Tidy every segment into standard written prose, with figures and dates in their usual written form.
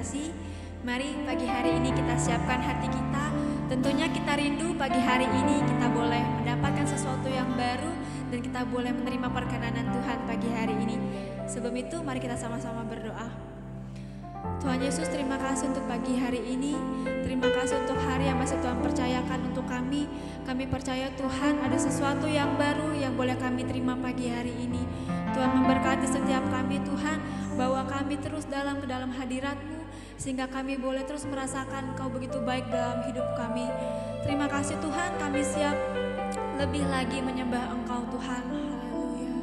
kasih. Mari pagi hari ini kita siapkan hati kita. Tentunya kita rindu pagi hari ini kita boleh mendapatkan sesuatu yang baru dan kita boleh menerima perkenanan Tuhan pagi hari ini. Sebelum itu mari kita sama-sama berdoa. Tuhan Yesus, terima kasih untuk pagi hari ini. Terima kasih untuk hari yang masih Tuhan percayakan untuk kami. Kami percaya Tuhan ada sesuatu yang baru yang boleh kami terima pagi hari ini. Tuhan memberkati setiap kami Tuhan, bawa kami terus dalam hadirat-Mu sehingga kami boleh terus merasakan Engkau begitu baik dalam hidup kami. Terima kasih Tuhan, kami siap lebih lagi menyembah Engkau Tuhan. Haleluya.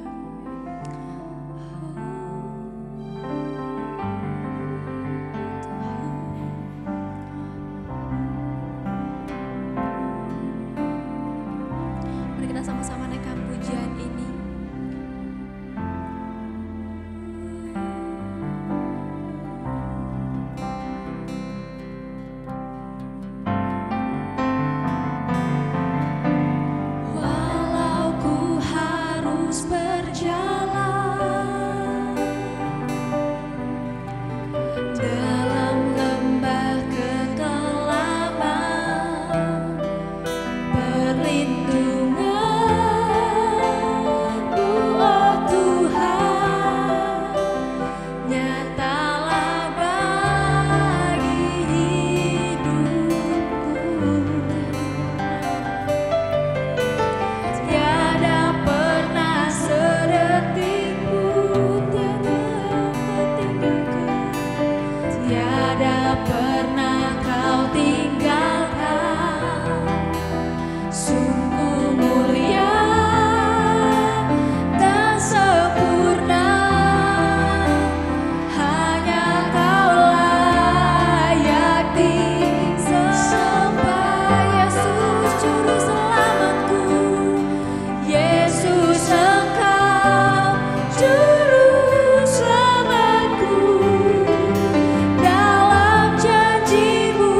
Mari kita sama-sama naikkan pujian ini. Dalam janji-Mu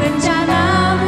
Rencanamu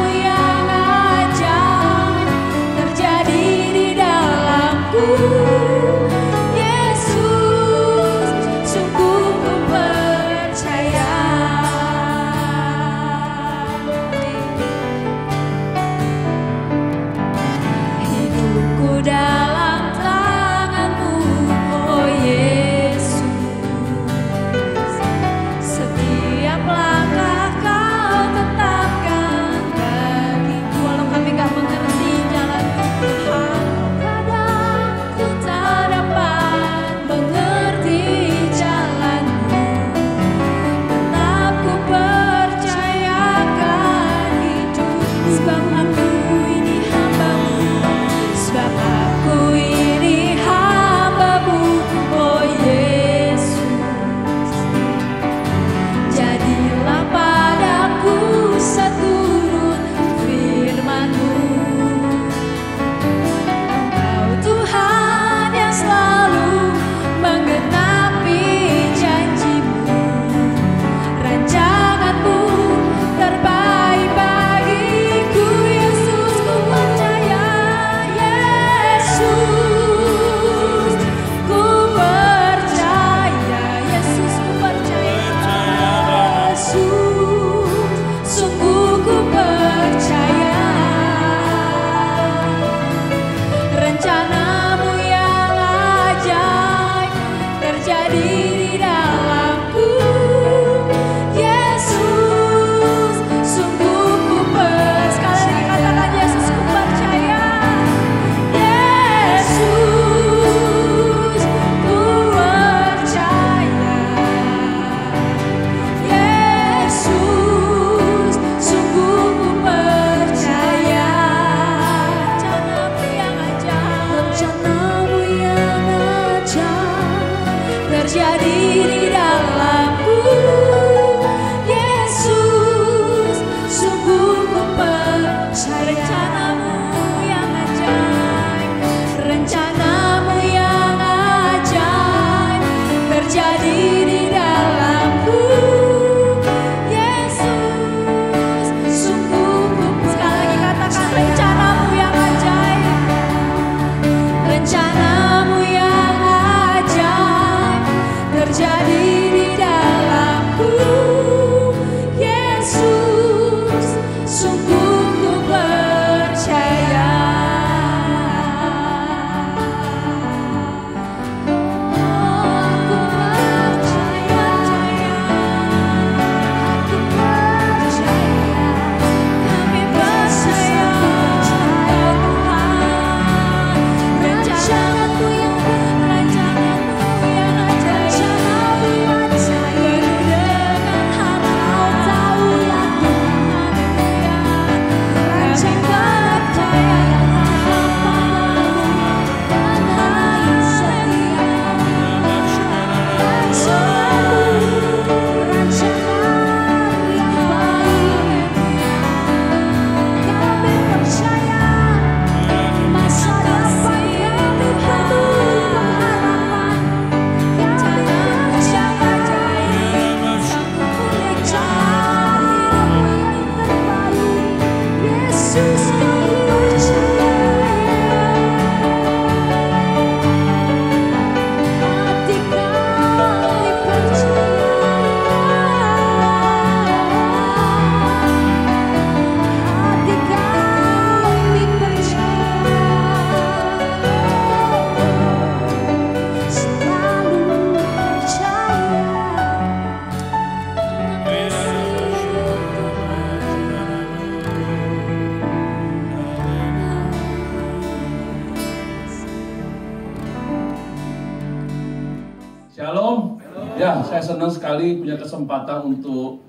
Ya, saya senang sekali punya kesempatan untuk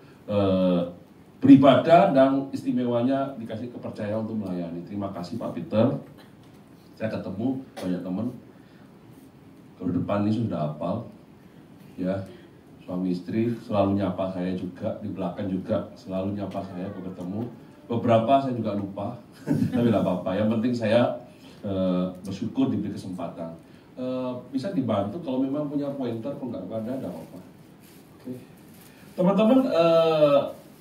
beribadah dan istimewanya dikasih kepercayaan untuk melayani. Terima kasih Pak Peter. Saya ketemu banyak teman. Kalau depan ini sudah hafal, ya. Suami istri selalu nyapa saya juga, di belakang juga selalu nyapa saya kalau ketemu. Beberapa saya juga lupa, tapi tidak apa-apa. Yang penting saya bersyukur diberi kesempatan. Bisa dibantu kalau memang punya pointer, kalau nggak ada apa-apa. Oke. Teman-teman,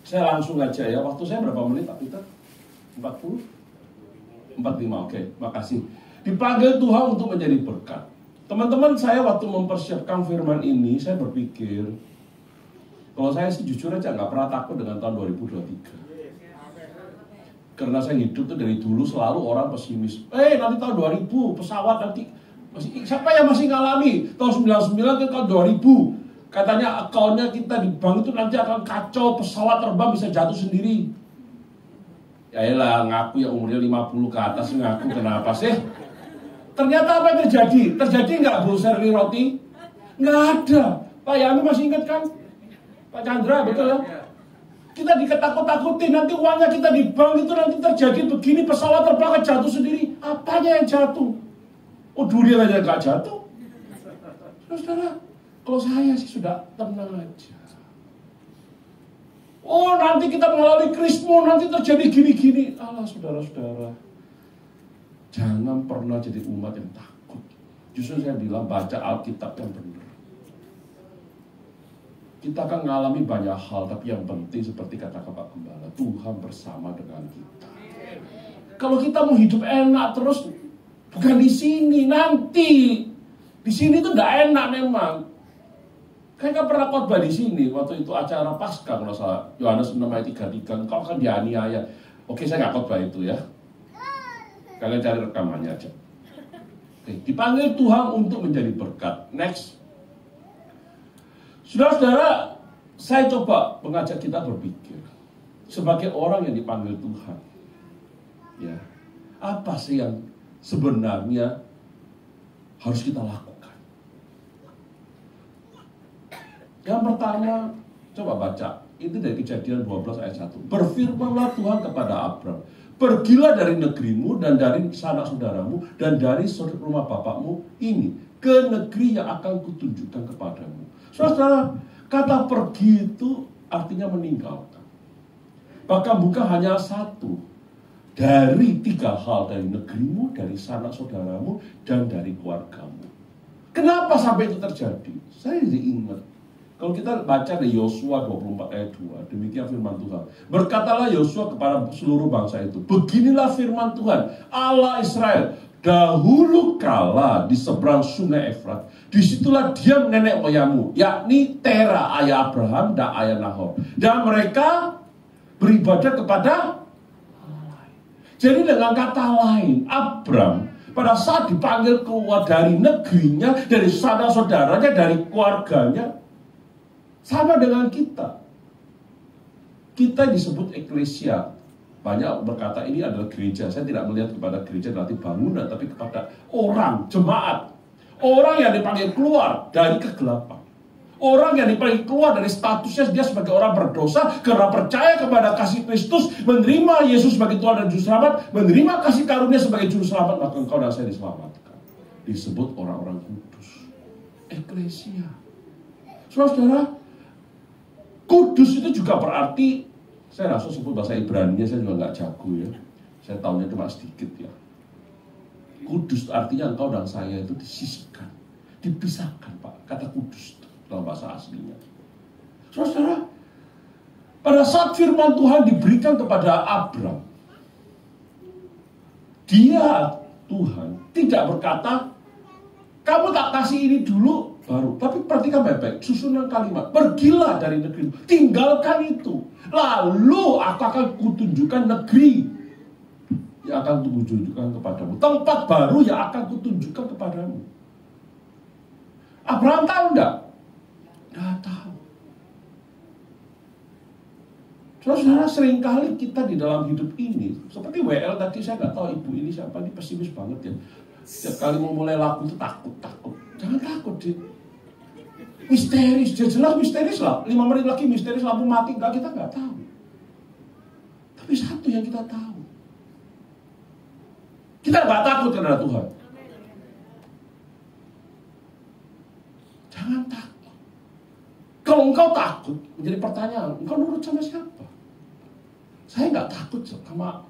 saya langsung aja ya. Waktu saya berapa menit Pak Peter? 40? 45, oke. Makasih. Dipanggil Tuhan untuk menjadi berkat. Teman-teman, saya waktu mempersiapkan firman ini, saya berpikir, kalau saya sih jujur aja nggak pernah takut dengan tahun 2023. Karena saya hidup tuh dari dulu selalu orang pesimis. Nanti tahun 2000 pesawat nanti siapa yang masih ngalami tahun 99 ke tahun 2000 katanya akunnya kita di bank itu nanti akan kacau, pesawat terbang bisa jatuh sendiri. Ya elah, ngaku ya umurnya 50 ke atas ngaku, kenapa sih? Ternyata apa yang terjadi? Terjadi nggak Bu Serli Roti? Nggak ada. Pak Yani masih ingat kan? Pak Chandra, betul ya? Kita diketakut-takutin, nanti uangnya kita di bank itu nanti terjadi begini, pesawat terbang jatuh sendiri. Apanya yang jatuh? Oh, dunia aja nggak jatuh. Saudara, kalau saya sih sudah tenang aja. Oh, nanti kita mengalami krismon, nanti terjadi gini-gini. Alah, saudara-saudara, jangan pernah jadi umat yang takut. Justru saya bilang baca Alkitab yang benar. Kita akan mengalami banyak hal, tapi yang penting seperti kata Pak Gembala, Tuhan bersama dengan kita. Kalau kita mau hidup enak terus, bukan di sini, nanti. Di sini tuh nggak enak memang. Kayak pernah khotbah di sini waktu itu acara Paskah kalau salah, Yohanes 6 ayat 33, engkau akan dianiaya. Oke, saya nggak khotbah itu ya. Kalian cari rekamannya aja. Oke, dipanggil Tuhan untuk menjadi berkat. Next. Saudara-saudara, saya coba mengajak kita berpikir sebagai orang yang dipanggil Tuhan. Ya, apa sih yang sebenarnya harus kita lakukan? Yang pertama, coba baca. Itu dari Kejadian 12 ayat 1. Berfirmanlah Tuhan kepada Abram, pergilah dari negerimu dan dari sanak saudaramu dan dari rumah bapakmu ini ke negeri yang akan kutunjukkan kepadamu. Saudara, kata pergi itu artinya meninggalkan. Bahkan bukan hanya satu. Dari 3 hal, dari negerimu, dari sanak saudaramu, dan dari keluargamu. Kenapa sampai itu terjadi? Saya jadi ingat. Kalau kita baca di Yosua 24 ayat 2, demikian firman Tuhan. Berkatalah Yosua kepada seluruh bangsa itu, beginilah firman Tuhan, Allah Israel. Dahulu kala di seberang sungai Efrat, disitulah diam nenek moyangmu, yakni Tera ayah Abraham dan ayah Nahor. Dan mereka beribadah kepada Allah. Jadi dengan kata lain, Abram pada saat dipanggil keluar dari negerinya, dari sanak saudaranya, dari keluarganya, sama dengan kita. Kita disebut eklesia. Banyak berkata ini adalah gereja. Saya tidak melihat kepada gereja berarti bangunan, tapi kepada orang, jemaat. Orang yang dipanggil keluar dari kegelapan. Orang yang dipanggil keluar dari statusnya dia sebagai orang berdosa, karena percaya kepada kasih Kristus, menerima Yesus sebagai Tuhan dan Juru Selamat, menerima kasih karunia sebagai Juru Selamat, maka engkau dan saya diselamatkan. Disebut orang-orang kudus. Eklesia. Saudara-saudara, kudus itu juga berarti, saya rasa sebut bahasa Ibrani, saya juga nggak jago ya. Saya tahunya cuma sedikit ya. Kudus artinya engkau dan saya itu disisihkan, dipisahkan, Pak. Kata kudus itu dalam bahasa aslinya. Saudara, pada saat firman Tuhan diberikan kepada Abram, dia, Tuhan, tidak berkata, kamu tak kasih ini dulu, baru. Tapi perhatikan baik-baik, susunan kalimat. Pergilah dari negeri, tinggalkan itu. Lalu aku akan kutunjukkan negeri yang akan kutunjukkan kepadamu. Tempat baru yang akan kutunjukkan kepadamu. Abraham tahu enggak? Enggak tahu. Saudara, seringkali kita di dalam hidup ini, seperti WL tadi, saya nggak tahu ibu ini siapa, ini pesimis banget ya. Setiap kali mau mulai laku itu takut. Jangan takut, Dit. Misteris, jelas misteris lah. 5 menit lagi misteris, lampu mati, enggak, kita nggak tahu. Tapi satu yang kita tahu, kita nggak takut kepada Tuhan. Jangan takut. Kalau engkau takut, menjadi pertanyaan, engkau nurut sama siapa? Saya nggak takut sama,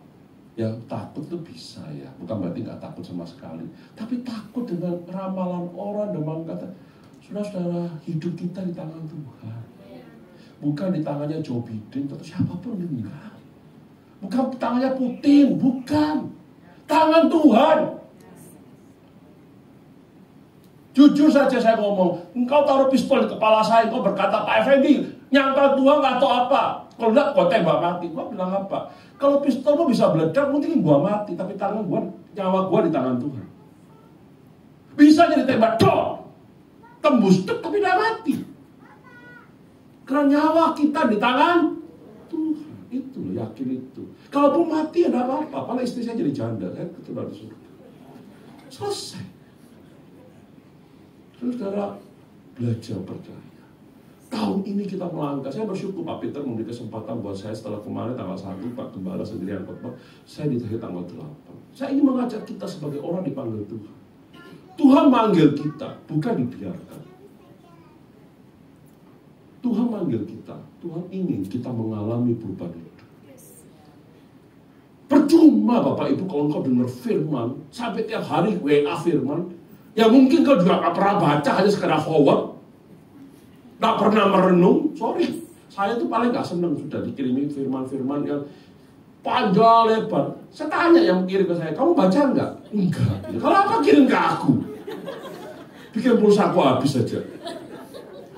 ya takut itu bisa ya, bukan berarti nggak takut sama sekali. Tapi takut dengan ramalan orang dan mengatakan, saudara-saudara, hidup kita di tangan Tuhan. Bukan di tangannya Joe Biden atau siapapun, enggak. Bukan tangannya Putin, bukan. Tangan Tuhan. Jujur saja saya ngomong, engkau taruh pistol di kepala saya, engkau berkata, Pak Effendi, nyangka Tuhan nggak tahu apa. Kalau enggak, gua tembak mati. Gua bilang apa? Kalau pistolmu bisa meledak, mungkin gua mati. Tapi tangan gua, nyawa gua di tangan Tuhan. Bisa jadi tembak, dong. Tembus, tapi tidak mati. Karena nyawa kita di tangan Tuhan. Itu loh, yakin itu. Kalau pun mati, ya tidak apa-apa. Apalagi istri saya jadi janda, saya keturunan di surga. Selesai. Saudara, belajar percaya. Tahun ini kita melangkah. Saya bersyukur Pak Peter memberi kesempatan buat saya setelah kemarin tanggal 1 Pak Gembala sendirian khotbah. Saya ditanya tanggal 8. Saya ingin mengajak kita sebagai orang dipanggil Tuhan. Tuhan manggil kita, bukan dibiarkan. Tuhan manggil kita. Tuhan ingin kita mengalami perubahan hidup. Percuma Bapak Ibu kalau engkau dengar firman sampai tiap hari WA firman, ya mungkin kau juga gak pernah baca, hanya sekedar forward. Gak pernah merenung, sorry. Saya tuh paling gak seneng sudah dikirimi firman-firman yang panjang lebar. Saya tanya yang kirim ke saya, kamu baca enggak? Enggak. Kalau apa kirim ke aku? Bikin pulsa aku habis saja.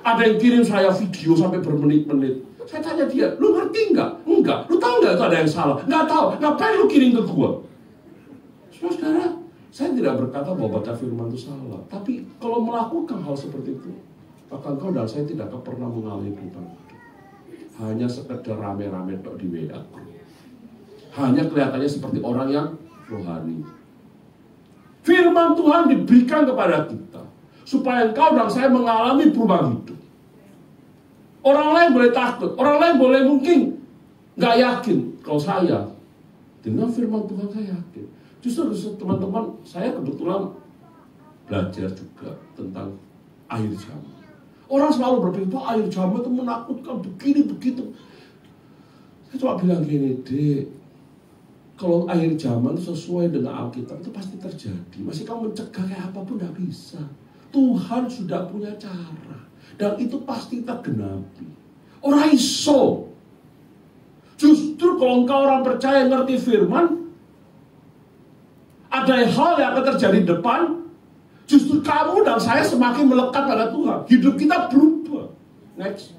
Ada yang kirim saya video sampai bermenit-menit. Saya tanya dia, lu ngerti enggak? Enggak. Lu tahu enggak itu ada yang salah? Enggak tahu. Ngapain lu kirim ke gua? Saudara, saya tidak berkata bahwa baca firman itu salah. Tapi kalau melakukan hal seperti itu, maka engkau dan saya tidak akan pernah mengalami perubahan hidup. Hanya sekedar rame-rame tok di WA. Hanya kelihatannya seperti orang yang rohani. Firman Tuhan diberikan kepada kita supaya engkau dan saya mengalami perubahan hidup. Orang lain boleh takut, orang lain boleh mungkin nggak yakin. Kalau saya dengan firman Tuhan saya yakin. Justru teman-teman, saya kebetulan belajar juga tentang akhir zaman. Orang selalu berpikir, Pak, akhir zaman itu menakutkan, begini, begitu. Saya cuma bilang gini, Dek, kalau akhir zaman itu sesuai dengan Alkitab, itu pasti terjadi. Masih kamu mencegah kayak apapun, tidak bisa. Tuhan sudah punya cara. Dan itu pasti tergenapi. Orang iso. Justru kalau engkau orang percaya, ngerti firman, ada hal yang akan terjadi di depan, justru kamu dan saya semakin melekat pada Tuhan. Hidup kita berubah. Next.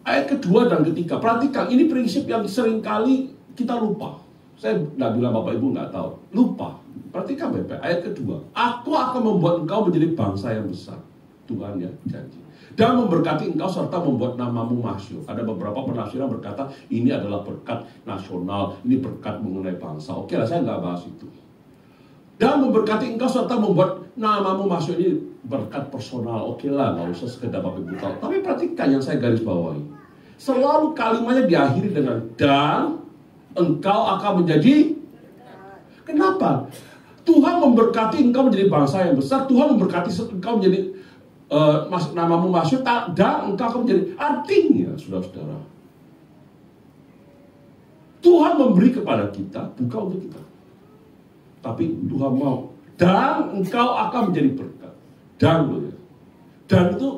Ayat kedua dan ketiga. Perhatikan, ini prinsip yang seringkali kita lupa. Saya tidak bilang Bapak Ibu nggak tahu. Lupa. Perhatikan baik-baik. Ayat kedua. Aku akan membuat engkau menjadi bangsa yang besar. Tuhan ya, janji. Dan memberkati engkau serta membuat namamu masyhur. Ada beberapa penafsiran berkata, ini adalah berkat nasional. Ini berkat mengenai bangsa. Oke lah, saya nggak bahas itu. Dan memberkati engkau serta membuat namamu masyhur. Ini berkat personal. Oke lah, nggak usah sekedar Bapak Ibu tahu. Tapi perhatikan yang saya garis bawahi. Selalu kalimatnya diakhiri dengan dan engkau akan menjadi. Kenapa? Tuhan memberkati engkau menjadi bangsa yang besar. Tuhan memberkati engkau menjadi namamu masyhur dan engkau akan menjadi. Artinya, saudara-saudara, Tuhan memberi kepada kita bukan untuk kita. Tapi Tuhan mau. Dan engkau akan menjadi berkat. Dan itu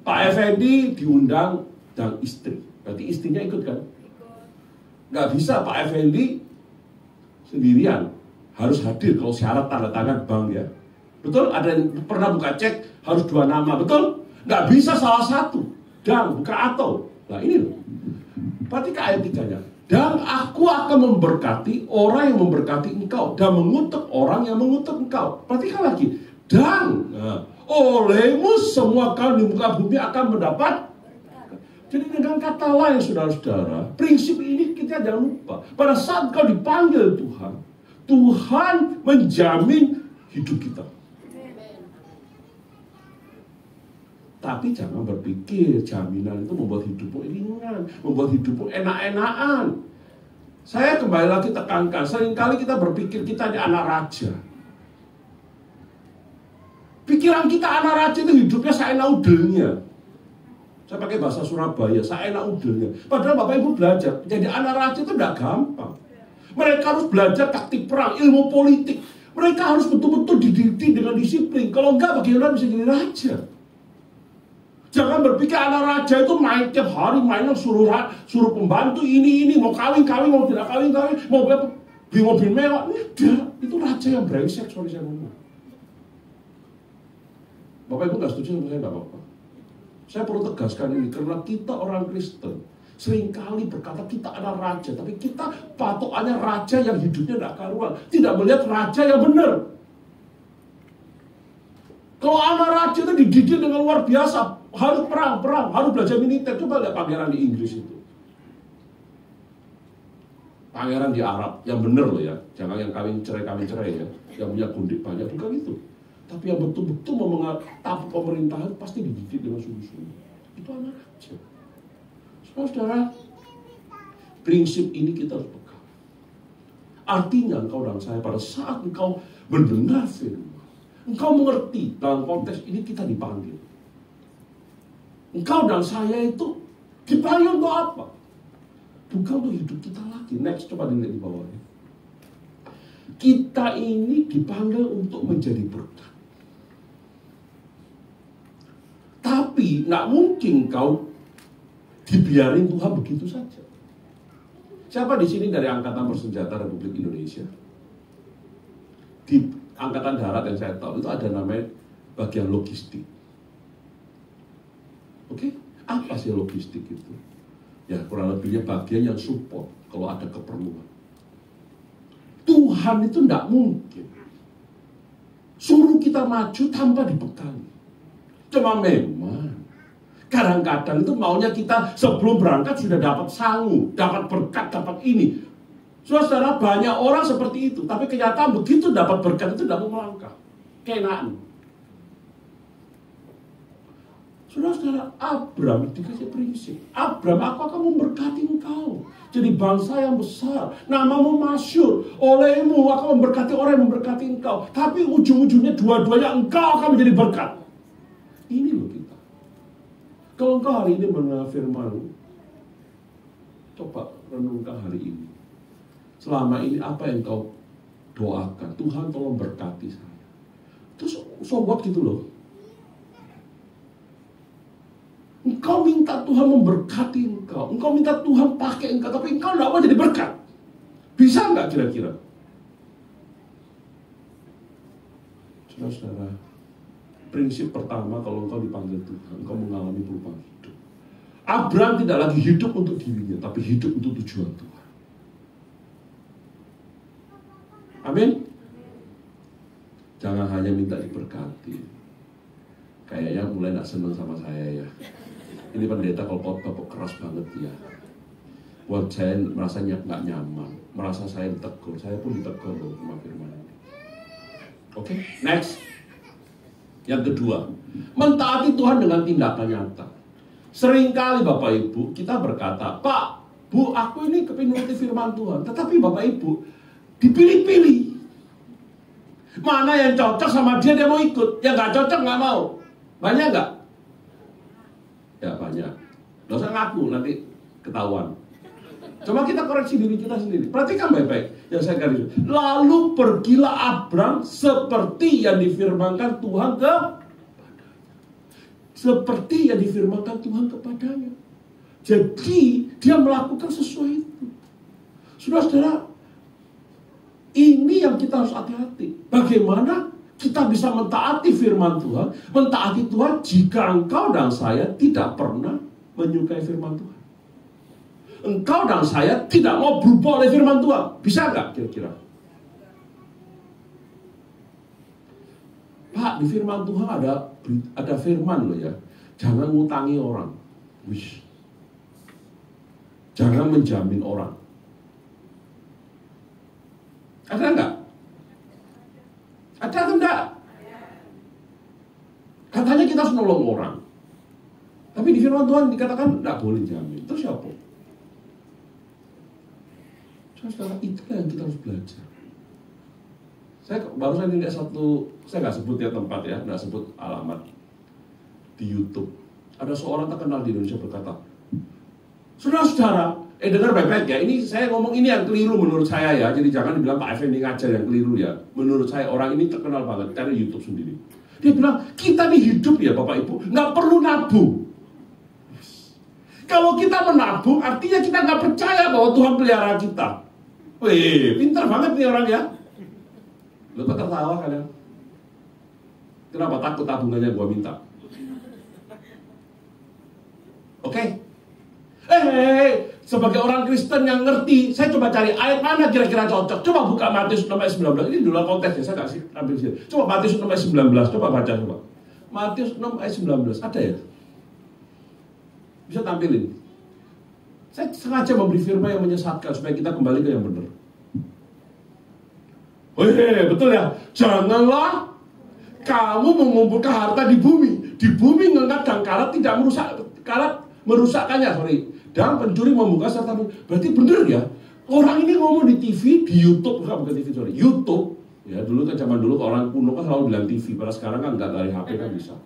Pak Effendi diundang dan istri. Berarti istrinya ikut kan? Nggak bisa Pak Effendi sendirian. Harus hadir kalau syarat tanda tangan bank ya. Betul? Ada yang pernah buka cek harus 2 nama. Betul? Nggak bisa salah satu. Dan bukan atau. Nah ini loh. Perhatikan ayat 3-nya. Dan aku akan memberkati orang yang memberkati engkau. Dan mengutuk orang yang mengutuk engkau. Perhatikan lagi. Dan olehmu semua kaum di muka bumi akan mendapat. Jadi dengan kata lain saudara-saudara, prinsip ini kita jangan lupa. Pada saat kau dipanggil Tuhan, Tuhan menjamin hidup kita. Tapi jangan berpikir jaminan itu membuat hidupmu ringan, membuat hidupmu enak-enakan. Saya kembali lagi tekankan, seringkali kita berpikir kita ini anak raja. Pikiran kita anak raja itu hidupnya seenak udelnya. Saya pakai bahasa Surabaya, seenak udelnya. Padahal Bapak Ibu belajar, jadi anak raja itu tidak gampang. Mereka harus belajar taktik perang, ilmu politik. Mereka harus betul-betul dididik dengan disiplin. Kalau enggak, bagaimana bisa jadi raja? Jangan berpikir anak raja itu main tiap hari, mainan suruh pembantu ini, mau kawin, mau tidak kawin, mau beli mobil mewah. Tidak, itu raja yang brengsek, sorry saya ngomong. Bapak Ibu nggak setuju sama saya, nggak apa-apa. Saya perlu tegaskan ini, karena kita orang Kristen seringkali berkata kita adalah raja, tapi kita patokannya raja yang hidupnya tidak karuan, tidak melihat raja yang benar. Kalau anak raja itu dididik dengan luar biasa, harus perang, harus belajar militer. Coba lihat pangeran di Inggris itu. Pangeran di Arab, yang benar loh ya, jangan yang kawin cerai ya, yang punya gundik banyak, bukan itu. Tapi yang betul-betul mau mengatap pemerintahan pasti dididik dengan sungguh-sungguh. Itu anak raja. Saudara, prinsip ini kita harus pegang. Artinya engkau dan saya pada saat engkau mendengar firman, engkau mengerti dalam konteks ini kita dipanggil. Engkau dan saya itu dipanggil untuk apa? Bukan untuk hidup kita lagi. Next, coba dilihat di bawahnya. Kita ini dipanggil untuk menjadi berkat. Tapi nggak mungkin kau dibiarin Tuhan begitu saja. Siapa di sini dari Angkatan Bersenjata Republik Indonesia? Di Angkatan Darat yang saya tahu itu ada namanya bagian logistik. Oke? Apa sih logistik itu? Ya kurang lebihnya bagian yang support kalau ada keperluan. Tuhan itu tidak mungkin suruh kita maju tanpa dibekali. Cuma memang kadang-kadang itu maunya kita sebelum berangkat sudah dapat sangu, dapat berkat, dapat ini. Saudara, banyak orang seperti itu, tapi kenyataan begitu dapat berkat itu tidak mau melangkah. Kenaan. Saudara, Abram dikasih prinsip. Abram, aku akan memberkati engkau. Jadi bangsa yang besar. Namamu masyhur. Olehmu akan memberkati orang yang memberkati engkau. Tapi ujung-ujungnya dua-duanya engkau akan menjadi berkat. Ini loh kita. Kalau engkau hari ini mendengar firman, coba renungkan hari ini. Selama ini apa yang kau doakan? Tuhan tolong berkati saya. Terus sobat gitu loh. Engkau minta Tuhan memberkati engkau. Engkau minta Tuhan pakai engkau. Tapi engkau tidak mau jadi berkat. Bisa nggak kira-kira? Saudara-saudara, prinsip pertama kalau engkau dipanggil Tuhan, engkau mengalami perubahan hidup. Abraham tidak lagi hidup untuk dirinya, tapi hidup untuk tujuan Tuhan. Amin. Jangan hanya minta diberkati. Kayaknya mulai gak senang sama saya ya. Ini pendeta kalau khotbah keras banget ya. Buat saya merasa gak nyaman, merasa saya ditegur. Saya pun ditegur loh sama firman ini. Oke, next. Yang kedua, mentaati Tuhan dengan tindakan nyata. Seringkali Bapak Ibu kita berkata, Pak, Bu, aku ini kepingin nuruti firman Tuhan. Tetapi Bapak Ibu dipilih-pilih. Mana yang cocok sama dia mau ikut, yang gak cocok gak mau. Banyak gak? Ya banyak. Gak usah ngaku, nanti ketahuan. Coba kita koreksi diri kita sendiri. Perhatikan baik-baik yang saya garis. Lalu pergilah Abram seperti yang difirmankan Tuhan kepadanya. Seperti yang difirmankan Tuhan kepadanya. Jadi dia melakukan sesuai itu. Saudara-saudara, ini yang kita harus hati-hati. Bagaimana kita bisa mentaati firman Tuhan? Mentaati Tuhan jika engkau dan saya tidak pernah menyukai firman Tuhan. Engkau dan saya tidak mau berubah oleh firman Tuhan. Bisa nggak kira-kira? Pak, di firman Tuhan ada firman loh ya. Jangan ngutangi orang. Wih. Jangan menjamin orang. Ada nggak? Ada atau enggak? Katanya kita harus nolong orang. di firman Tuhan dikatakan tidak boleh jamin. Terus siapa? Saudara, itulah yang kita harus belajar. Saya barusan lihat satu, saya nggak sebut ya tempat ya, nggak sebut alamat di YouTube. Ada seorang terkenal di Indonesia berkata, saudara-saudara, dengar baik-baik ya, ini saya ngomong ini yang keliru menurut saya ya, jadi jangan dibilang Pak Effendi ngajar yang keliru ya. Menurut saya orang ini terkenal banget, cari YouTube sendiri. Dia bilang, kita nih hidup ya Bapak Ibu, nggak perlu nabung. Kalau kita menabung, artinya kita nggak percaya bahwa Tuhan pelihara kita. Wih, pintar banget nih orang ya. Lo kok tertawa kalian? Kenapa takut tabungannya gua minta? Oke? Sebagai orang Kristen yang ngerti, saya coba cari ayat mana kira-kira cocok. Coba buka Matius 6 ayat 19. Ini dulu konteksnya, saya kasih ambil sini. Coba Matius 6 ayat 19, coba baca coba. Matius 6 ayat 19, ada ya? Bisa tampilin. Saya sengaja memberi firman yang menyesatkan supaya kita kembali ke yang benar. Betul ya? Janganlah kamu mengumpulkan harta di bumi. Di bumi ngangkat dan karat tidak merusak, karat merusakkannya, dan pencuri membuka serta berarti bener ya. Orang ini ngomong di TV, di YouTube, bukan TV, YouTube. Ya dulu kan zaman dulu orang kuno kan selalu bilang TV, padahal sekarang kan nggak dari HP kan bisa.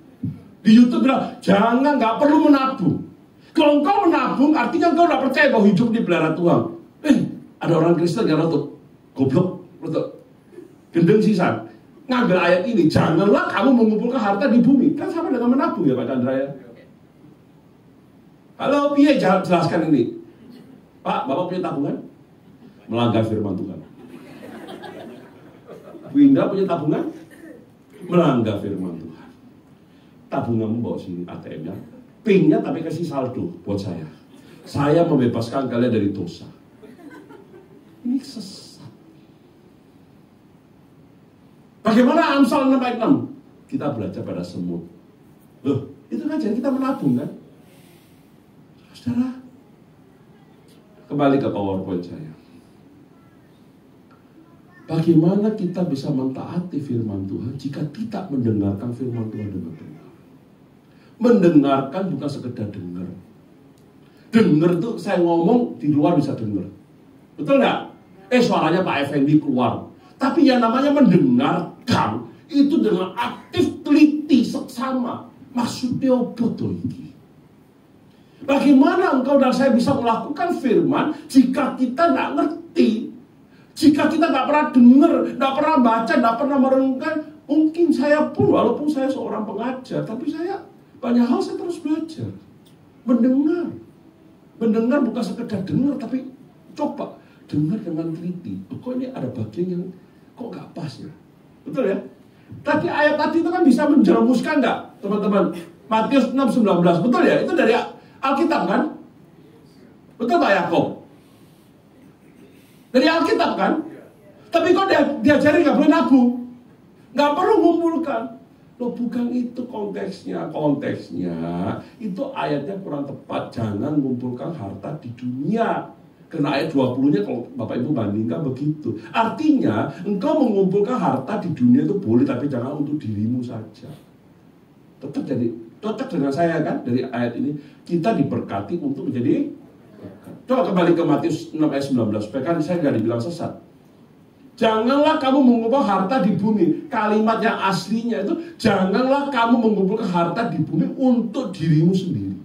Di YouTube bilang jangan, nggak perlu menabung. Kalau engkau menabung, artinya engkau nggak percaya bahwa hidup dipelihara Tuhan. Ada orang Kristen yang rotok, goblok, rotok, gendeng sisan. Ngambil ayat ini, janganlah kamu mengumpulkan harta di bumi. Kan sama dengan menabung ya Pak Chandra ya. Halo, piye jelaskan ini. Pak, Bapak punya tabungan? Melanggar firman Tuhan. Bu Indah punya tabungan? Melanggar firman Tuhan. Tabungan bawa sini ATM-nya. PIN-nya tapi kasih saldo buat saya. Saya membebaskan kalian dari dosa. Ini sesat. Bagaimana Amsal 6 ayat 6? Kita belajar pada semut. Loh, itu kan jadi kita menabung kan? Saudara, kembali ke PowerPoint saya. Bagaimana kita bisa mentaati firman Tuhan jika tidak mendengarkan firman Tuhan dengan benar? Mendengarkan bukan sekedar dengar. Dengar tuh saya ngomong di luar bisa dengar. Betul nggak? Suaranya Pak Effendi keluar. Tapi yang namanya mendengarkan itu dengan aktif, teliti, seksama. Maksudnya betul ini. Bagaimana engkau dan saya bisa melakukan firman jika kita nggak ngerti, jika kita nggak pernah dengar, nggak pernah baca, nggak pernah merenungkan? Mungkin saya pun, walaupun saya seorang pengajar, tapi saya banyak hal saya terus belajar. Mendengar bukan sekedar dengar, tapi coba dengar dengan teliti. Kok ini ada bagian yang kok nggak pas ya? Betul ya? Tapi ayat tadi itu kan bisa menjerumuskan nggak, teman-teman? Matius 6:19, betul ya? Itu dari Alkitab kan? Betul Pak Yakob? Dari Alkitab kan? Tapi kok diajari nggak boleh nabung, nggak perlu ngumpulkan. Loh bukan itu konteksnya. Konteksnya itu ayatnya kurang tepat. Jangan mengumpulkan harta di dunia. Karena ayat 20-nya kalau Bapak Ibu bandingkan begitu. Artinya engkau mengumpulkan harta di dunia itu boleh, tapi jangan untuk dirimu saja. Tetap jadi cocok dengan saya kan dari ayat ini. Kita diberkati untuk menjadi berkat. Coba kembali ke Matius 6 ayat 19 supaya kan saya nggak dibilang sesat. Janganlah kamu mengumpulkan harta di bumi. Kalimat yang aslinya itu janganlah kamu mengumpulkan harta di bumi untuk dirimu sendiri.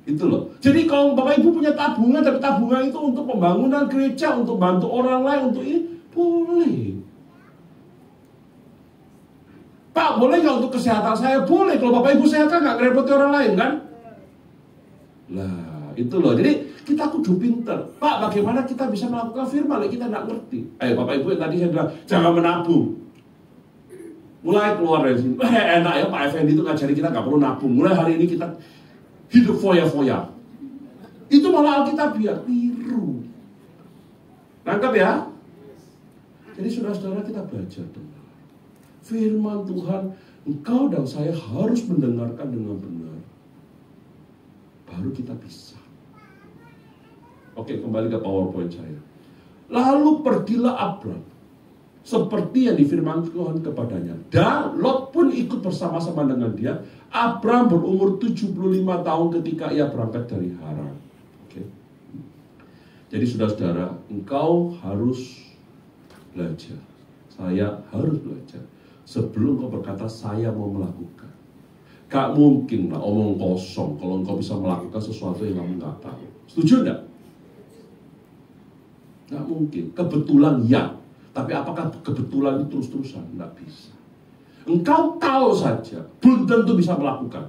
Itu loh. Jadi kalau Bapak Ibu punya tabungan, tapi tabungan itu untuk pembangunan gereja, untuk bantu orang lain, untuk ini boleh. Pak, boleh nggak untuk kesehatan saya? Boleh. Kalau Bapak Ibu sehat kan nggak ngerepoti orang lain kan? Lah, itu loh. Jadi kita kudu pinter. Pak, bagaimana kita bisa melakukan firman yang kita nggak ngerti? Ayo Bapak Ibu yang tadi saya bilang, jangan menabung. Mulai keluar dari sini. Enak ya Pak Effendi itu ngajari kita nggak perlu nabung. Mulai hari ini kita hidup foya-foya. Itu malah Alkitab ya, keliru. Nangkap ya? Jadi saudara-saudara kita belajar dengar. Firman Tuhan, engkau dan saya harus mendengarkan dengan benar. Baru kita bisa. Oke, kembali ke PowerPoint saya. Lalu pergilah Abram, seperti yang difirmankan Tuhan kepadanya. Dan Lot pun ikut bersama-sama dengan dia. Abraham berumur 75 tahun ketika ia berangkat dari Haran. Oke. Jadi saudara-saudara, engkau harus belajar. Saya harus belajar. Sebelum kau berkata, saya mau melakukan. Gak mungkin lah omong kosong kalau engkau bisa melakukan sesuatu yang kamu gak tahu. Setuju enggak? Gak mungkin. Kebetulan ya. Tapi apakah kebetulan itu terus-terusan? Nggak bisa. Engkau tahu saja, belum tentu bisa melakukan.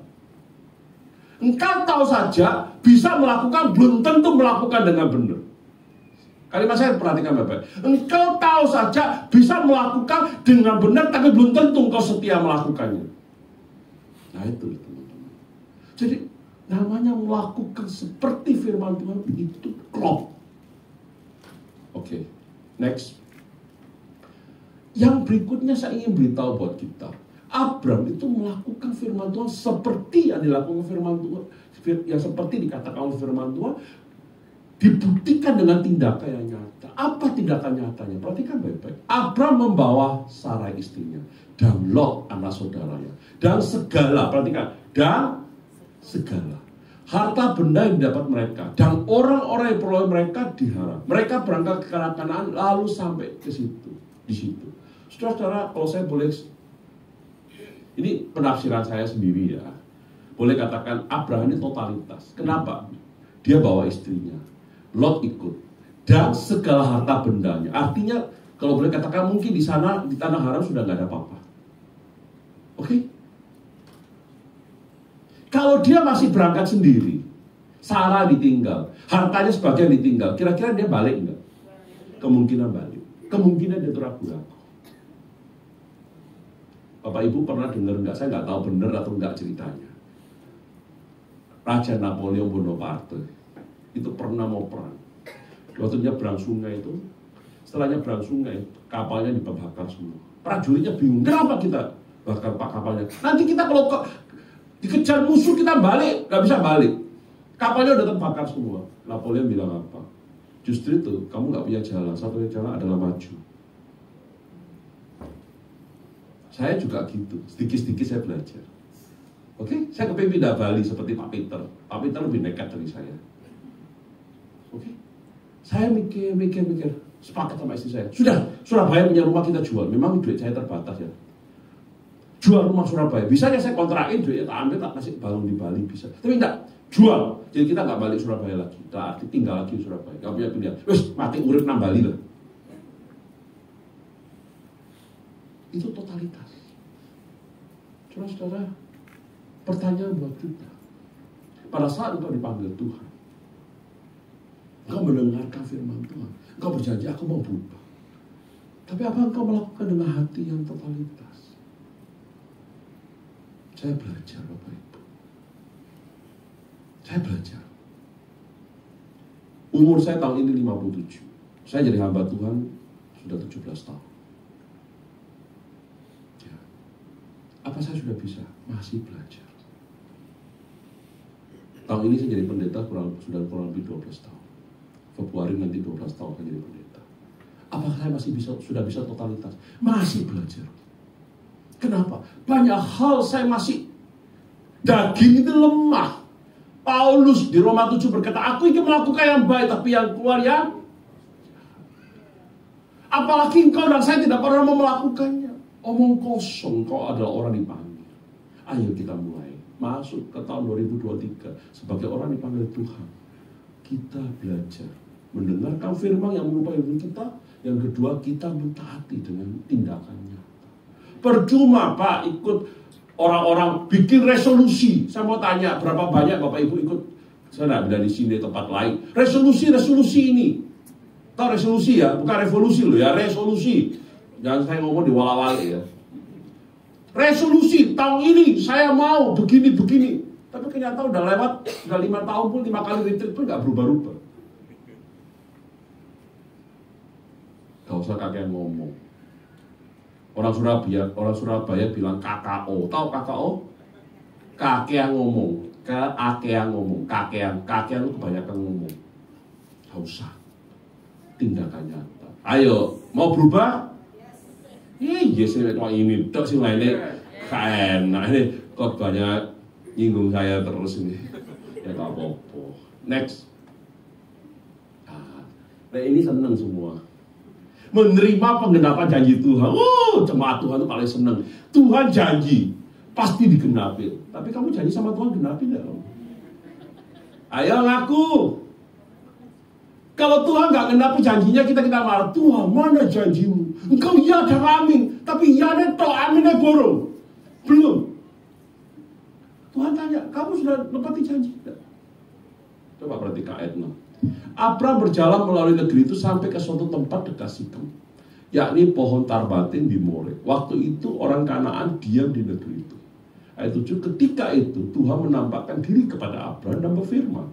Engkau tahu saja, bisa melakukan, belum tentu melakukan dengan benar. Kalimat saya perhatikan baik-baik. Engkau tahu saja, bisa melakukan dengan benar, tapi belum tentu engkau setia melakukannya. Nah itu teman-teman. Jadi namanya melakukan seperti firman Tuhan itu klop. Oke, next. Yang berikutnya saya ingin beritahu buat kita. Abraham itu melakukan firman Tuhan seperti yang dilakukan firman Tuhan. Yang seperti dikatakan oleh firman Tuhan. Dibuktikan dengan tindakan yang nyata. Apa tindakan nyatanya? Perhatikan baik-baik. Abraham membawa Sarai istrinya. Dan Lot anak saudaranya. Dan segala, perhatikan. Dan segala harta benda yang didapat mereka. Dan orang-orang yang peroleh mereka di Haran. Mereka berangkat ke Kanaan lalu sampai ke situ. Di situ. Saudara-saudara, kalau saya boleh, ini penafsiran saya sendiri ya, boleh katakan Abraham ini totalitas. Kenapa? Dia bawa istrinya, Lot ikut, dan segala harta bendanya. Artinya, kalau boleh katakan mungkin di sana, di tanah Haran sudah nggak ada apa-apa. Oke? Kalau dia masih berangkat sendiri, Sarah ditinggal, hartanya sebagian ditinggal, kira-kira dia balik nggak? Kemungkinan balik. Kemungkinan dia ragu-ragu. Bapak Ibu pernah dengar nggak? Saya nggak tahu benar atau nggak ceritanya. Raja Napoleon Bonaparte itu pernah mau perang. Waktu nyebrang sungai itu, setelah nyebrang sungai, kapalnya dibakar semua. Prajuritnya bingung, kenapa kita bakar kapalnya? Nanti kita kalau dikejar musuh kita balik, nggak bisa balik. Kapalnya udah terbakar semua. Napoleon bilang apa? Justru itu, kamu nggak punya jalan. Satunya jalan adalah maju. Saya juga gitu. Sedikit-sedikit saya belajar. Oke? Saya kepingin pindah Bali seperti Pak Peter. Pak Peter lebih nekat dari saya. Oke? Saya mikir. Sepakat sama istri saya. Sudah, Surabaya punya rumah kita jual. Memang duit saya terbatas ya. Jual rumah Surabaya. Bisa ya saya kontrakin duitnya tak ambil, tak kasih bangun di Bali bisa. Tapi enggak. Jual. Jadi kita nggak balik Surabaya lagi. Kita tinggal lagi di Surabaya. Nggak punya pilihan. Wes mati urip nang Bali lah. Itu totalitas. Saudara-saudara, pertanyaan buat kita. Pada saat engkau dipanggil Tuhan, engkau mendengarkan firman Tuhan, engkau berjanji aku mau berubah. Tapi apa engkau melakukan dengan hati yang totalitas? Saya belajar Bapak Ibu. Saya belajar. Umur saya tahun ini 57. Saya jadi hamba Tuhan sudah 17 tahun. Ya. Apa saya sudah bisa? Masih belajar. Tahun ini saya jadi pendeta sudah kurang lebih 12 tahun. Februari nanti 12 tahun saya jadi pendeta. Apakah saya masih sudah bisa totalitas? Masih belajar. Kenapa? Banyak hal saya masih daging itu lemah. Paulus di Roma 7 berkata, aku ingin melakukan yang baik, tapi yang keluar yang apalagi engkau dan saya tidak pernah mau melakukannya. Omong kosong, kau adalah orang dipanggil. Ayo kita mulai masuk ke tahun 2023 sebagai orang dipanggil Tuhan. Kita belajar mendengarkan firman yang merubah hidup kita. Yang kedua, kita mentaati dengan tindakannya. Percuma Pak ikut orang-orang bikin resolusi. Saya mau tanya, berapa banyak Bapak Ibu ikut? Saya tidak bila di sini tempat lain. Resolusi ini. Tahu resolusi ya? Bukan revolusi loh ya, resolusi. Jangan saya ngomong di wala-wali ya. Resolusi, tahun ini saya mau begini. Tapi kenyataan udah lewat, udah 5 tahun pun 5 kali retreat pun gak berubah-ubah. Gak usah kakek ngomong. Orang Surabaya bilang KKO. Tahu KKO? Kakean ngomong. Kakean ngomong. Kakean itu kebanyakan ngomong. Gak usah. Tindakan nyata. Ayo, mau berubah? Iya, sih ini tok sing lainnya enak. Ini khotbahnya nyinggung saya terus ini. Ya gak apa-apa. Next. Nah ini seneng semua. Menerima penggenapan janji Tuhan. Jemaat Tuhan itu paling seneng. Tuhan janji pasti digenapi. Tapi kamu janji sama Tuhan genapi gak kamu? Ayo ngaku. Kalau Tuhan gak genapi janjinya, kita marah. Tuhan, mana janjimu? Engkau iya dan amin. Tapi iya dan toh aminnya borong. Belum. Tuhan tanya, kamu sudah nepati janji? Coba perhatikan ayat 6. Abram berjalan melalui negeri itu sampai ke suatu tempat dekat Sikem, yakni pohon tarbatin di More. Waktu itu orang Kanaan diam di negeri itu. Ayat 7, ketika itu Tuhan menampakkan diri kepada Abram dan berfirman.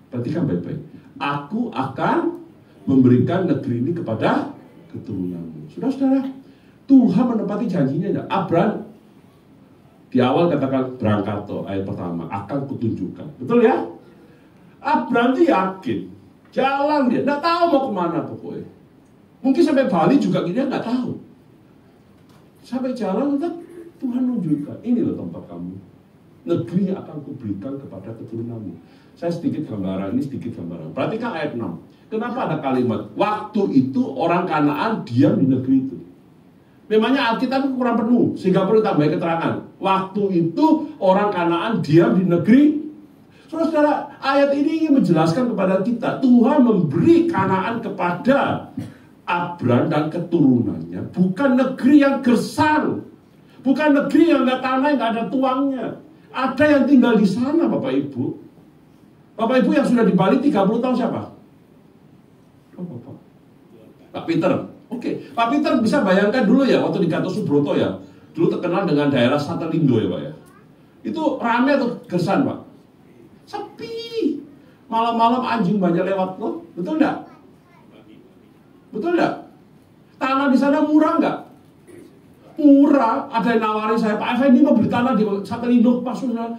Perhatikan baik-baik. Aku akan memberikan negeri ini kepada keturunanmu. Saudara-saudara, Tuhan menepati janjinya ya. Abram di awal katakan berangkat toh, ayat pertama, akan kutunjukkan. Betul ya? Abram itu yakin. Jalan dia, nggak tahu mau kemana pokoknya. Mungkin sampai Bali juga dia nggak tahu. Sampai jalan, Tuhan menunjukkan, ini loh tempat kamu. Negeri yang akan kuberikan kepada keturunanmu. Saya sedikit gambaran, ini sedikit gambaran. Perhatikan ayat 6. Kenapa ada kalimat, waktu itu orang Kanaan diam di negeri itu. Memangnya Alkitab itu kurang penuh, sehingga perlu tambah keterangan. Waktu itu orang Kanaan diam di negeri. Saudara-saudara, ayat ini ingin menjelaskan kepada kita, Tuhan memberi Kanaan kepada Abram dan keturunannya, bukan negeri yang gersang, bukan negeri yang nggak tanah, yang nggak ada tuangnya. Ada yang tinggal di sana, Bapak Ibu. Bapak Ibu yang sudah di Bali 30 tahun siapa? Pak Peter. Oke, Pak Peter bisa bayangkan dulu ya, waktu di Gatot Subroto ya, dulu terkenal dengan daerah Satelindo ya Pak ya. Itu rame atau gersan Pak? Sepi. Malam-malam anjing banyak lewat loh, betul enggak? Betul enggak? Tanah di sana murah enggak? Murah. Ada yang nawarin saya, Pak Effendi mau beli tanah di Satelindo, Pak Sudah.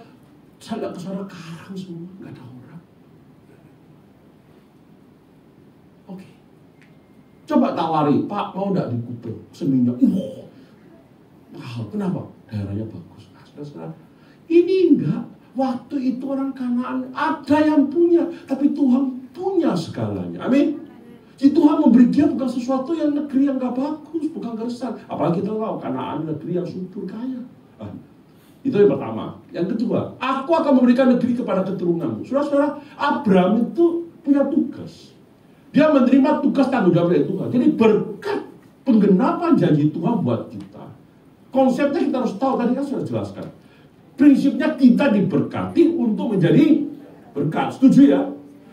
Saya enggak ke sana, karang semua, enggak ada orang. Oke. Coba tawari, Pak mau enggak di Kuta? Seminya, mahal. Kenapa? Daerahnya bagus. Nah, saudara-saudara, ini enggak. Waktu itu orang Kanaan ada yang punya, tapi Tuhan punya segalanya. Amin. Jadi Tuhan memberi dia bukan sesuatu yang negeri yang gak bagus, bukan gersang. Apalagi kita tahu Kanaan negeri yang subur kaya. Itu yang pertama. Yang kedua, aku akan memberikan negeri kepada keturunanmu. Saudara-saudara, Abram itu punya tugas. Dia menerima tugas tanggung jawab dari Tuhan. Jadi berkat penggenapan janji Tuhan buat kita. Konsepnya kita harus tahu, tadi kan sudah jelaskan. Prinsipnya kita diberkati untuk menjadi berkat. Setuju ya?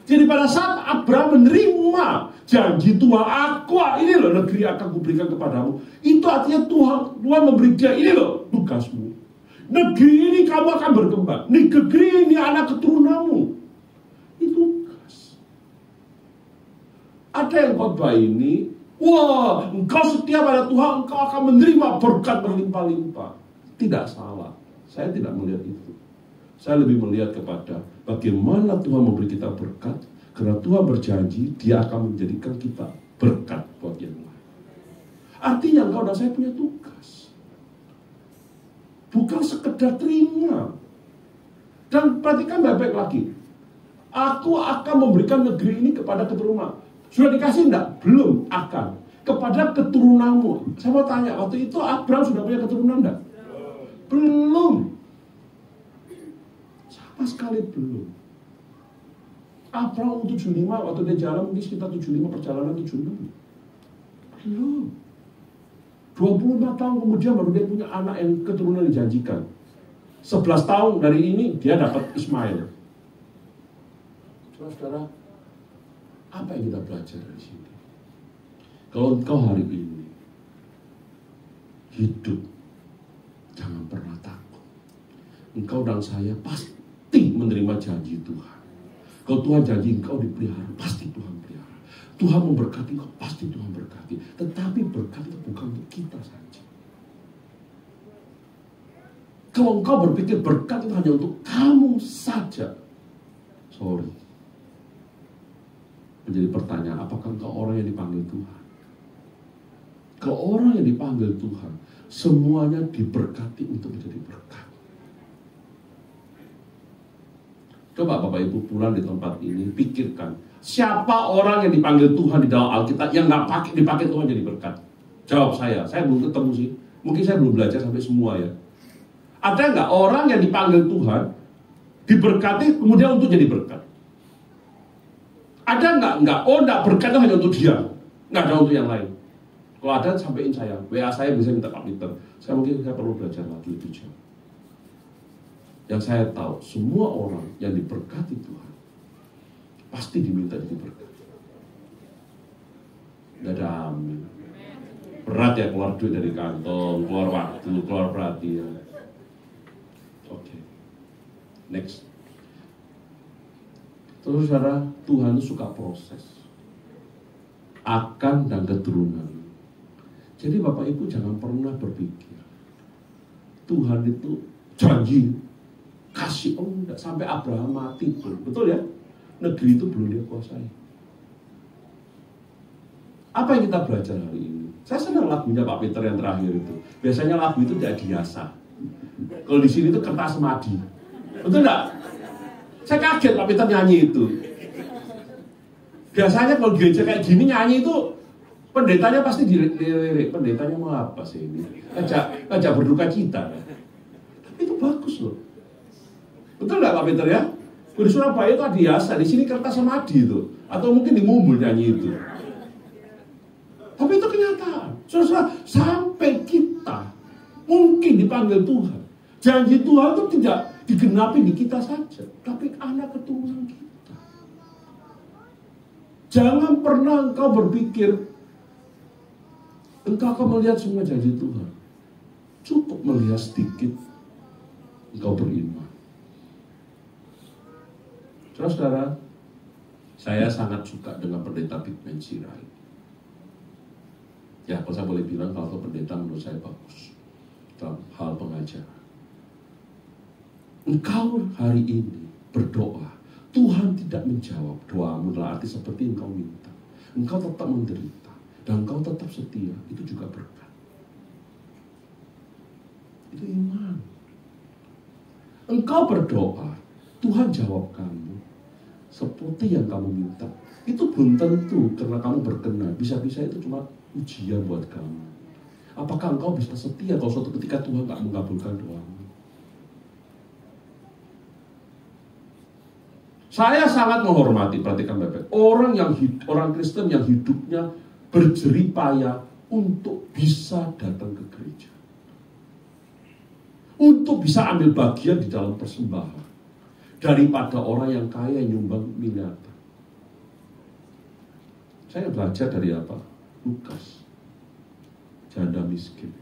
Jadi pada saat Abram menerima janji Tuhan, ini loh negeri akan kuberikan kepadamu. Itu artinya Tuhan memberi dia, ini loh tugasmu. Negeri ini kamu akan berkembang. Negeri ini anak keturunanmu. Itu tugas. Ada yang khotbah ini, wah, engkau setia pada Tuhan, engkau akan menerima berkat berlimpah-limpah. Tidak salah. Saya tidak melihat itu. Saya lebih melihat kepada bagaimana Tuhan memberi kita berkat. Karena Tuhan berjanji, dia akan menjadikan kita berkat buat yang lain. Artinya engkau dan saya punya tugas. Bukan sekedar terima. Dan perhatikan baik-baik lagi. Aku akan memberikan negeri ini kepada keturunan. Sudah dikasih enggak? Belum, akan. Kepada keturunanmu. Saya mau tanya, waktu itu Abraham sudah punya keturunan enggak? Belum. Sama sekali belum. Abraham 75 waktu dia jalan mungkin sekitar 75 perjalanan 76. Belum. 25 tahun kemudian baru dia punya anak yang keturunan dijanjikan. 11 tahun dari ini dia dapat Ismail. Saudara-saudara, apa yang kita belajar dari sini? Kalau engkau hari ini hidup, jangan pernah takut. Engkau dan saya pasti menerima janji Tuhan. Kalau Tuhan janji engkau dipelihara, pasti Tuhan pelihara. Tuhan memberkati engkau, pasti Tuhan berkati. Tetapi berkat itu bukan untuk kita saja. Kalau engkau berpikir berkat itu hanya untuk kamu saja, sorry. Menjadi pertanyaan, apakah engkau orang yang dipanggil Tuhan? Kalau orang yang dipanggil Tuhan, semuanya diberkati untuk menjadi berkat. Coba Bapak Ibu pulang di tempat ini, pikirkan. Siapa orang yang dipanggil Tuhan di dalam Alkitab yang nggak dipakai Tuhan jadi berkat? Jawab saya belum ketemu sih. Mungkin saya belum belajar sampai semua ya. Ada nggak orang yang dipanggil Tuhan, diberkati kemudian untuk jadi berkat? Ada nggak? Nggak. Oh, nggak, berkat itu hanya untuk dia. Nggak ada untuk yang lain. Kalau ada, sampaikan saya. WA saya bisa minta Pak Peter. Saya perlu belajar lagi lebih jauh. Yang saya tahu, semua orang yang diberkati Tuhan pasti diminta jadi berkat. Nggak ada amin. Berat ya keluar duit dari kantong, keluar waktu, keluar perhatian. Oke. Next. Terus saudara, Tuhan itu suka proses. Akan dan keturunan. Jadi Bapak Ibu jangan pernah berpikir Tuhan itu janji kasih, oh enggak, sampai Abraham mati pun. Betul ya? Negeri itu belum dia kuasai. Apa yang kita belajar hari ini? Saya senang lagunya Pak Peter yang terakhir itu. Biasanya lagu itu tidak dihiasa. Kalau di sini itu kertas semadi. Betul enggak? Saya kaget Pak Peter nyanyi itu. Biasanya kalau gereja kayak gini nyanyi itu pendetanya pasti dilirik. Pendetanya mau apa sih ini? Ngajak berduka cita. Tapi itu bagus loh. Betul nggak Pak Peter ya? Di Surabaya itu adiasa, di sini kertas semadi itu, atau mungkin di Mumbul nyanyi itu. Tapi itu kenyataan. Saudara, sampai kita mungkin dipanggil Tuhan. Janji Tuhan itu tidak digenapi di kita saja, tapi anak keturunan kita. Jangan pernah engkau berpikir engkau akan melihat semua janji Tuhan. Cukup melihat sedikit, engkau beriman. Saudara, saya sangat suka dengan pendeta Big Man Sirai. Ya, kalau saya boleh bilang, kalau pendeta menurut saya bagus dalam hal pengajaran. Engkau hari ini berdoa, Tuhan tidak menjawab doamu dalam arti seperti engkau minta. Engkau tetap menderita dan engkau tetap setia, itu juga berkat. Itu iman. Engkau berdoa, Tuhan jawab kamu seperti yang kamu minta. Itu belum tentu karena kamu berkenan. Bisa-bisa itu cuma ujian buat kamu. Apakah engkau bisa setia kalau suatu ketika Tuhan tak mengabulkan doamu? Saya sangat menghormati, perhatikan baik-baik, orang Kristen yang hidupnya berjeripaya untuk bisa datang ke gereja, untuk bisa ambil bagian di dalam persembahan, daripada orang yang kaya yang nyumbang miliaran. Saya belajar dari apa? Lukas, janda miskin.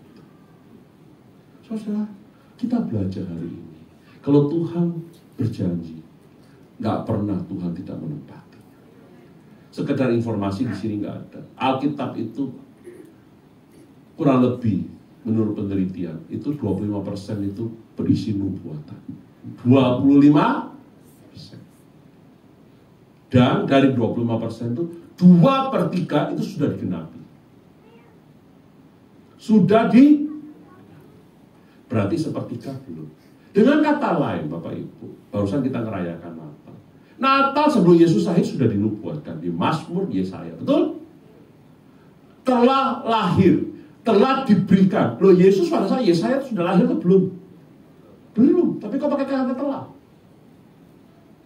Saudara, kita belajar hari ini. Kalau Tuhan berjanji, nggak pernah Tuhan tidak menepati. Sekedar informasi di sini nggak ada. Alkitab itu kurang lebih menurut penelitian itu 25% itu berisi nubuatan. 25%. Dan dari 25% itu 2/3 itu sudah digenapi. Berarti sepertiga belum. Dengan kata lain Bapak Ibu, barusan kita merayakan Natal. Natal sebelum Yesus lahir sudah dinubuatkan di Mazmur Yesaya, betul? Telah lahir, telah diberikan. Loh, Yesus pada saat Yesaya sudah lahir atau belum? Belum, tapi kok pakai kata telah?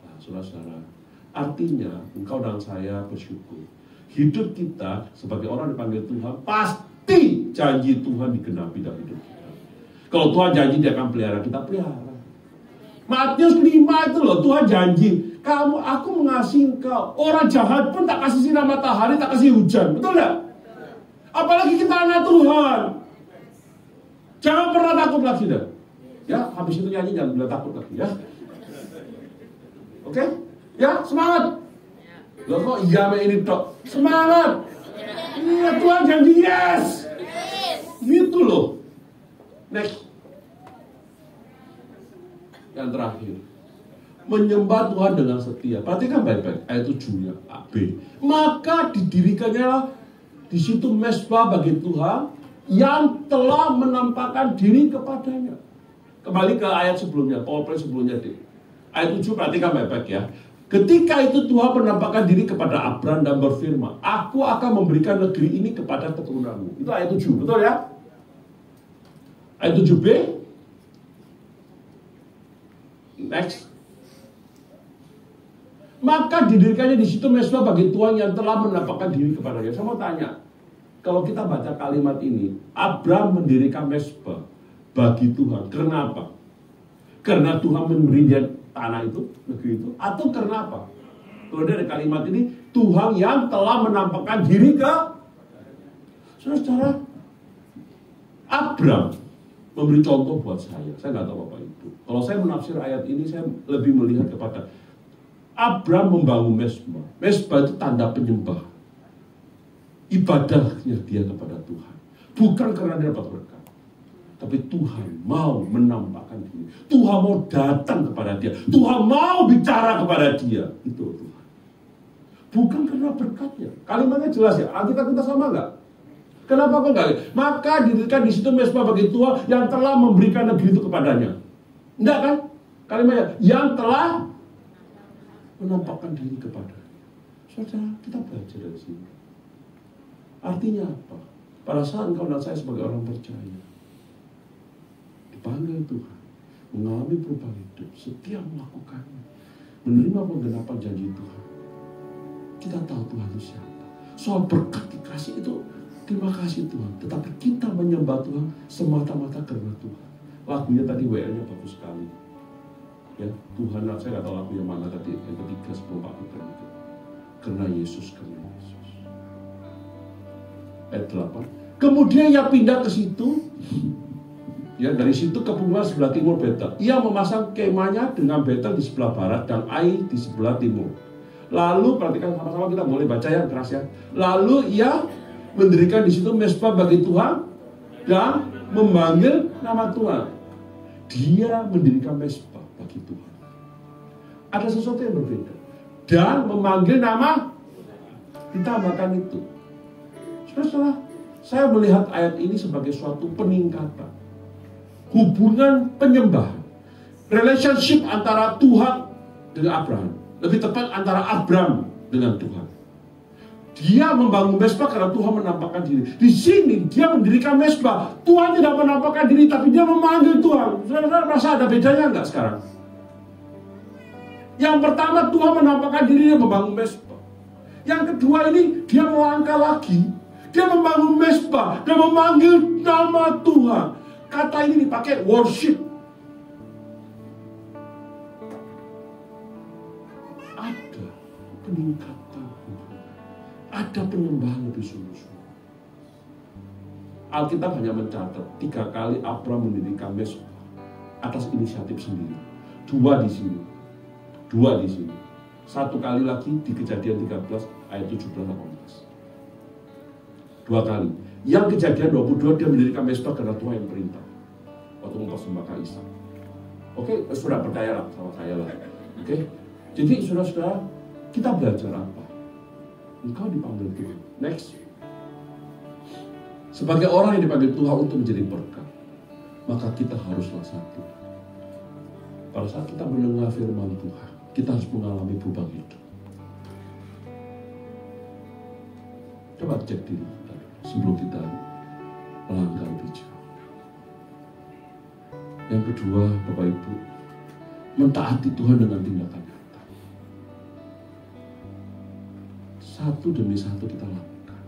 Nah, saudara-saudara, artinya engkau dan saya bersyukur. Hidup kita sebagai orang dipanggil Tuhan, pasti janji Tuhan digenapi dalam hidup kita. Kalau Tuhan janji dia akan pelihara, kita pelihara. Matius 5 itu loh, Tuhan janji, aku mengasihi engkau. Orang jahat pun tak kasih sinar matahari, tak kasih hujan, betul gak? Apalagi kita anak Tuhan. Jangan pernah takut lagi dah. Ya, habis itu nyanyi jangan pernah takut lagi ya. Oke? Ya, semangat. Loh kok iya ini tok. Semangat. Iya, Tuhan janji yes. Gitu loh. Next. Yang terakhir, menyembah Tuhan dengan setia. Perhatikan baik-baik ayat 7-nya B. Maka didirikannya di situ mesbah bagi Tuhan yang telah menampakkan diri kepadanya. Kembali ke ayat sebelumnya, PowerPoint sebelumnya deh. Ayat 7 perhatikan baik-baik ya. Ketika itu Tuhan menampakkan diri kepada Abram dan berfirman, aku akan memberikan negeri ini kepada keturunanmu. Itu ayat 7, betul ya? Ayat 7b. Next. Maka didirikannya di situ mesbah bagi Tuhan yang telah menampakkan diri kepadanya. Saya mau tanya, kalau kita baca kalimat ini, Abram mendirikan mesbah bagi Tuhan. Kenapa? Karena Tuhan memberi dia tanah itu, negeri itu, atau karena apa? Kalau dari kalimat ini, Tuhan yang telah menampakkan diri ke saudara. Abram memberi contoh buat saya nggak tahu Bapak Ibu. Kalau saya menafsir ayat ini, saya lebih melihat kepada Abram membangun mesbah. Mesbah itu tanda penyembah, ibadahnya dia kepada Tuhan, bukan karena dia dapat berkat, tapi Tuhan mau menampakkan diri. Tuhan mau datang kepada dia. Tuhan mau bicara kepada dia. Itu Tuhan. Bukan karena berkatnya. Kalimatnya jelas ya. Alkitab kita sama nggak? Kenapa kok nggak? Maka didirikan di situ mesbah bagi Tuhan yang telah memberikan negeri itu kepadanya. Enggak kan? Kalimatnya yang telah menampakkan diri kepadanya. Saudara, kita belajar dari sini. Artinya apa? Pada saat engkau dan saya sebagai orang percaya dipanggil Tuhan, mengalami perubahan hidup, setia melakukannya, menerima penggenapan janji Tuhan, kita tahu Tuhan itu siapa. Soal berkat dikasih itu, terima kasih Tuhan. Tetapi kita menyembah Tuhan semata-mata karena Tuhan. Lagunya tadi WL-nya bagus sekali. Ya, Tuhan, saya nggak tahu lagu yang mana tadi, yang ketiga sebelum Pak Peter itu. Karena Yesus, karena Yesus. Ayat 8. Kemudian ia pindah ke situ. Ya, dari situ ke pegunungan sebelah timur Betel. Ia memasang kemahnya dengan Betel di sebelah barat dan Ai di sebelah timur. Lalu perhatikan sama-sama, kita boleh baca yang keras ya. Lalu ia mendirikan di situ mesbah bagi Tuhan dan memanggil nama Tuhan. Dia mendirikan mesbah bagi Tuhan. Ada sesuatu yang berbeda. Dan memanggil nama, ditambahkan itu. Saudara, saya melihat ayat ini sebagai suatu peningkatan. Hubungan penyembahan, relationship antara Tuhan dengan Abraham, lebih tepat antara Abram dengan Tuhan. Dia membangun mesbah karena Tuhan menampakkan diri. Di sini dia mendirikan mesbah. Tuhan tidak menampakkan diri, tapi dia memanggil Tuhan. Saudara merasa ada bedanya nggak sekarang? Yang pertama, Tuhan menampakkan diri, dia membangun mesbah. Yang kedua ini dia melangkah lagi, dia membangun mesbah dan memanggil nama Tuhan. Kata ini dipakai worship. Ada peningkatan hubungan. Ada penyembahan lebih sungguh-sungguh. Alkitab hanya mencatat 3 kali Abram mendirikan mesbah atas inisiatif sendiri. 2 di sini. 2 di sini. 1 kali lagi di Kejadian 13 ayat 17-18. 2 kali. Yang Kejadian 22 dia mendirikan mesbah karena Tuhan yang perintah waktu mempersembahkan Ishak. Oke, sudah percayalah sama saya lah. Oke, jadi saudara-saudara, kita belajar apa? Engkau dipanggil Tuhan. Next, sebagai orang yang dipanggil Tuhan untuk menjadi berkat, maka kita haruslah satu. Pada saat kita mendengar firman Tuhan, kita harus mengalami perubahan hidup. Coba cek diri kita sebelum kita melangkah lebih jauh. Yang kedua, Bapak Ibu, mentaati Tuhan dengan tindakan nyata. Satu demi satu kita lakukan.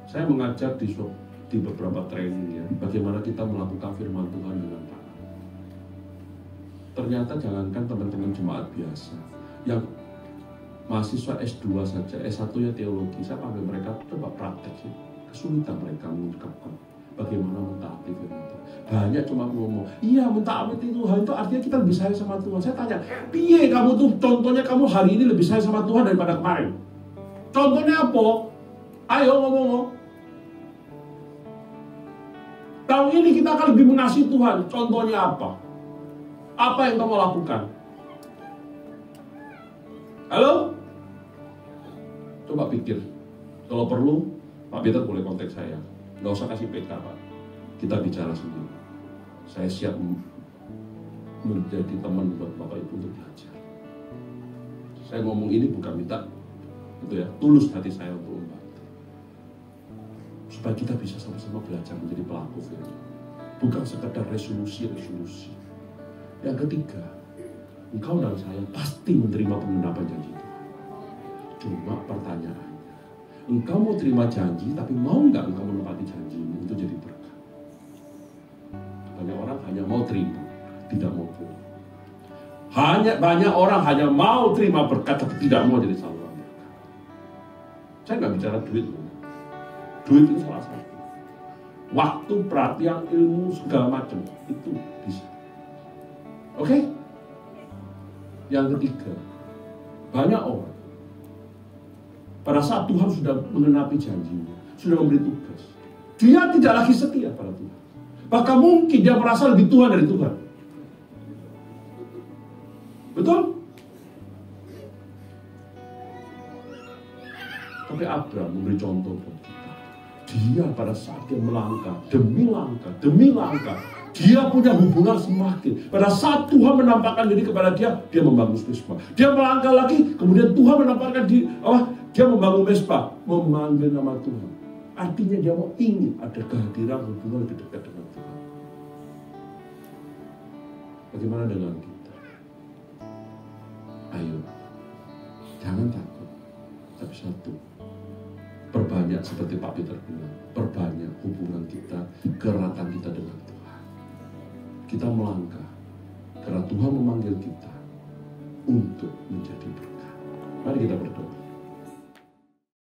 Saya mengajar di beberapa training ya, bagaimana kita melakukan firman Tuhan dengan tangan. Ternyata jangankan teman-teman jemaat biasa, yang mahasiswa S2 saja, S1-nya teologi, saya panggil mereka coba praktek sih. Kesulitan mereka mengungkapkan bagaimana mentaati firman Tuhan. Banyak cuma ngomong, iya mentaati Tuhan itu artinya kita lebih sayang sama Tuhan. Saya tanya, piye kamu tuh contohnya kamu hari ini lebih sayang sama Tuhan daripada kemarin? Contohnya apa? Ayo ngomong. Tahun ini kita akan lebih mengasihi Tuhan. Contohnya apa? Apa yang kamu lakukan? Halo? Coba pikir. Kalau perlu, Pak Peter boleh kontak saya. Nggak usah kasih PK, Pak. Kita bicara sendiri. Saya siap menjadi teman buat Bapak Ibu untuk belajar. Saya ngomong ini bukan minta itu ya, tulus hati saya untuk membantu. Supaya kita bisa sama-sama belajar menjadi pelaku firman. Bukan sekedar resolusi. Yang ketiga, engkau dan saya pasti menerima penggenapan janji Tuhan. Cuma pertanyaannya, engkau mau terima janji, tapi mau nggak engkau menepati janjimu itu jadi berkat? Banyak orang hanya mau terima, tidak mau pulang. Banyak orang hanya mau terima berkat, tapi tidak mau jadi saluran berkat. Saya nggak bicara duit, duit itu salah satu. Waktu, perhatian, ilmu, segala macam itu bisa. Oke? Yang ketiga, banyak orang pada saat Tuhan sudah mengenapi janjinya, sudah memberi tugas, dia tidak lagi setia pada Tuhan. Bahkan mungkin dia merasa lebih Tuhan dari Tuhan. Betul? Tapi Abraham memberi contoh buat kita. Dia pada saat dia melangkah, demi langkah, dia punya hubungan semakin. Pada saat Tuhan menampakkan diri kepada dia membangun Mesbah. Dia melangkah lagi, kemudian Tuhan menampakkan dia membangun Mesbah, memanggil nama Tuhan. Artinya dia mau ingin ada kehadiran hubungan lebih dekat dengan Tuhan. Bagaimana dengan kita? Ayo, jangan takut. Tapi satu, perbanyak seperti Pak Peter bilang, perbanyak hubungan kita, keratan kita dengan Tuhan. Kita melangkah karena Tuhan memanggil kita untuk menjadi berkat. Mari kita berdoa.